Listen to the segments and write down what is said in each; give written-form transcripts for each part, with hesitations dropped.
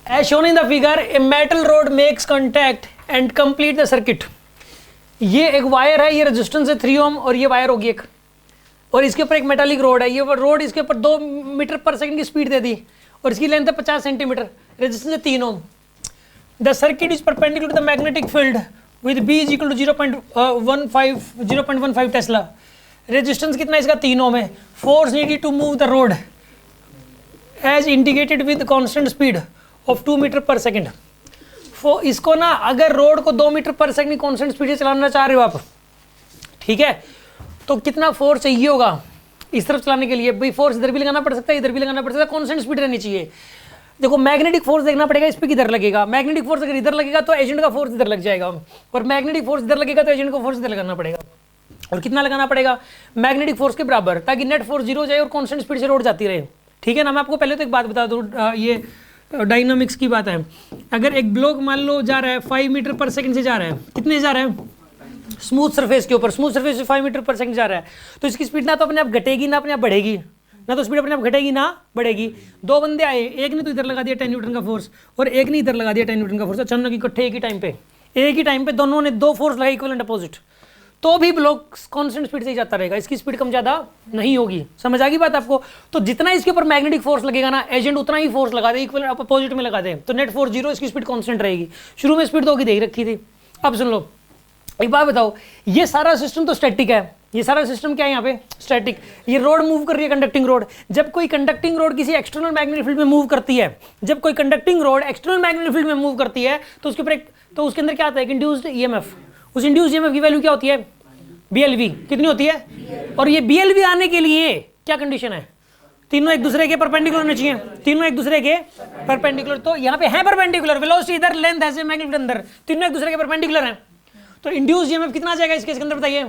As shown in the figure, a metal rod makes contact and complete the circuit. ये एक wire है, ये resistance है 3 ओम और ये वायर होगी एक, और इसके ऊपर एक मेटालिक रोड है, ये रोड इसके ऊपर 2 मीटर पर सेकंड की स्पीड दे दी और इसकी लेंथ है 50 सेंटीमीटर, रेजिस्टेंस है 3 ohm. The circuit is perpendicular to the magnetic field with B is equal to 0.15 tesla. Resistance कितना इसका 3 ओम है. Force needed to move the rod as indicated with constant speed of 2 metre per second. इसको ना अगर road को 2 metre per second की constant speed से चलाना चाह रहे हो आप, ठीक है, तो कितना फोर्स चाहिए होगा इस तरफ चलाने के लिए. भाई फोर्स इधर भी लगाना पड़ सकता है, इधर भी लगाना पड़ सकता है, कांस्टेंट स्पीड रहनी चाहिए. देखो मैग्नेटिक फोर्स देखना पड़ेगा, इस पे किधर लगेगा. मैग्नेटिक फोर्स अगर इधर लगेगा तो एजेंट का फोर्स इधर लग जाएगा, और मैग्नेटिक फोर्स इधर लगेगा तो एजेंट को फोर्स इधर लगाना पड़ेगा. और कितना लगाना पड़ेगा? मैग्नेटिक फोर्स के बराबर, ताकि नेट फोर्स 0 हो जाए और कांस्टेंट स्पीड से रोड जाती रहे. ठीक है ना. मैं आपको पहले तो एक बात बता दूं, ये डायनामिक्स की बात है. अगर एक ब्लॉक मान लो जा रहा है 5 मीटर पर सेकंड से जा रहा है, कितने जा रहा है? स्मूथ सरफेस के ऊपर, स्मूथ सरफेस से 5 मीटर पर सेकंड जा रहा है, तो इसकी स्पीड ना तो अपने आप घटेगी ना अपने आप बढ़ेगी, ना तो स्पीड अपने आप घटेगी ना बढ़ेगी. 2 बंदे आए, एक ने तो इधर लगा दिया 10 न्यूटन का फोर्स और एक ने इधर लगा दिया 10 न्यूटन का फोर्स. अचानक इकट्ठे एक ही टाइम पे दोनों ने 2 फोर्स लगाई इक्विवेलेंट अपोजिट, तो भी ब्लॉक कांस्टेंट स्पीड से ही जाता रहेगा, इसकी स्पीड कम ज़्यादा नहीं होगी. समझ आ गई बात आपको? तो जितना इसके ऊपर मैग्नेटिक फोर्स लगेगा ना, एजेंट उतना ही फोर्स लगा दे, इक्विवेलेंट अपोजिट में लगा दे, तो नेट फोर्स 0, इसकी स्पीड कांस्टेंट रहेगी. शुरू में स्पीड 2 की दे रखी थी. अब सुन लो, एक बात बताओ, ये सारा सिस्टम तो स्टैटिक है, ये सारा सिस्टम क्या है यहाँ पे? स्टैटिक. ये रोड मूव कर रही है, कंडक्टिंग रोड. जब कोई कंडक्टिंग रोड किसी एक्सटर्नल मैग्नेटिक फील्ड में मूव करती है, जब कोई conducting road external magnetic field में मूव करती है, तो उसके ऊपर तो उसके अंदर क्या आता है? Induced EMF. उस इंड्यूस्ड ईएमएफ की वैल्यू क्या होती है? BLV. कितनी होती है? और ये BLV आने के लिए क्या कंडीशन है? तीनों एक दूसरे के परपेंडिकुलर होने चाहिए, तीनों एक दूसरे के परपेंडिकुलर. तो यहाँ पे है परपेंडिकुलर, वेलोसिटी इधर, लेंथ ऐसे, मैग्नेटिक अंदर, तीनों एक दूसरे के परपेंडिकुलर हैं. तो इंड्यूस्ड ईएमएफ कितना आ जाएगा इसके अंदर बताइए?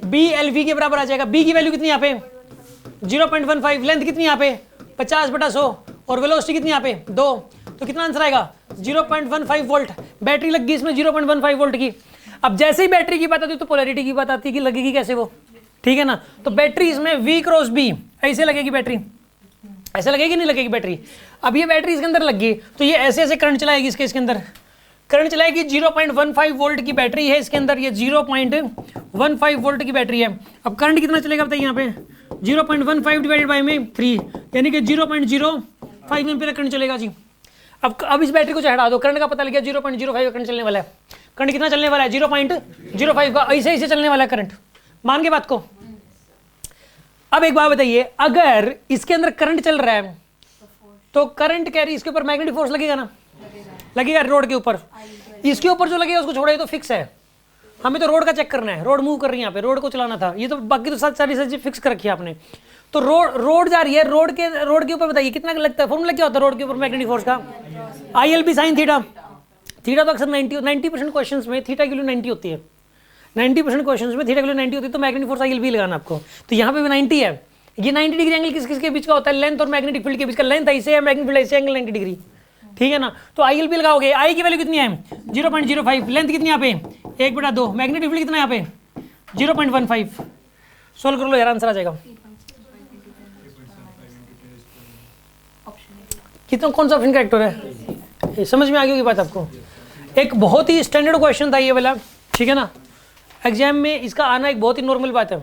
BLV के बराबर आ जाएगा. B की वैल्यू कितनी यहाँ पे? 0.15. लेंथ कितनी यहाँ पे? 50/100. और वेलोसिटी कितनी यहाँ पे? 2. तो कितना आंसर आएगा? 0.15 वोल्ट. बैटरी लग गई इसमें 0.15 वोल्ट की. अब जैसे ही बैटरी की बात आती है तो पोलैरिटी की बात आती है कि लगेगी कैसे वो, ठीक है ना. तो बैटरी इसमें V क्रॉस B ऐसे लगेगी बैटरी, ऐसे लगेगी नहीं लगेगी बैटरी. अब ये बैटरी इसके अंदर लग गई तो ये ऐसे ऐसे करंट चलाएगी, इसके अंदर करंट चलाएगी. 0.15 वोल्ट की बैटरी है इसके अंदर, ये 0.15 वोल्ट की बैटरी है. अब करंट कितना चलेगा बताइए यहाँ पे? 0.15 डिवाइडेड बाई में 3, यानी कि 0.05 एम्पीयर करंट चलेगा जी. अब इस बैटरी को हटा दो, करंट का पता लग गया 0.05 करंट चलने वाला है. करंट कितना चलने वाला है? 0.05 का. ऐसे ऐसे चलने वाला है करंट. मान के बात को. अब एक बात बताइए, अगर इसके अंदर करंट चल रहा है तो करंट कैरी, इसके ऊपर मैग्नेटिक फोर्स लगेगा ना? लगेगा. रोड के ऊपर, इसके ऊपर जो लगेगा उसको छोड़े तो फिक्स है. हमें तो रोड का चेक करना है, रोड मूव कर रही है यहाँ पे, रोड को चलाना था. ये तो बाकी तो सारी चीजें फिक्स कर रखी है आपने. तो रोड जा रही है, रोड के ऊपर बताइए कितना लगता है? फॉर्मूला क्या होता है रोड के ऊपर मैग्नेटिक फोर्स का? ILB sin theta. थीटा तो अक्सर 90% क्वेश्चन में थीटा की वैल्यू 90 होती है. 90% क्वेश्चन में थीटा की वैल्यू 90 होती है, तो मैग्नेटिक फोर्स ILB लगाना आपको. तो यहाँ पे भी 90 है. ये 90 डिग्री एंगल किस के बीच का होता है? लेंथ और मैग्नेटिक फील्ड के बीच का. लेंथ ऐसे है, मैग्नेटिक फील्ड ऐसे, एंगल 90 डिग्री. ठीक है ना. तो ILB लगाओगे. I की वैल्यू कितनी है? 0.05. लेंथ कितनी यहाँ पे? 1/2. मैग्नेटिक फील्ड कितना यहाँ पे? 0.15. सोल्व कर लो यार, आंसर आ जाएगा. कितना, कौन सा ऑप्शन करेक्ट हो रहा है? समझ में आ गई होगी बात आपको. एक बहुत ही स्टैंडर्ड क्वेश्चन था ये वाला, ठीक है ना. एग्जाम में इसका आना एक बहुत ही नॉर्मल बात है.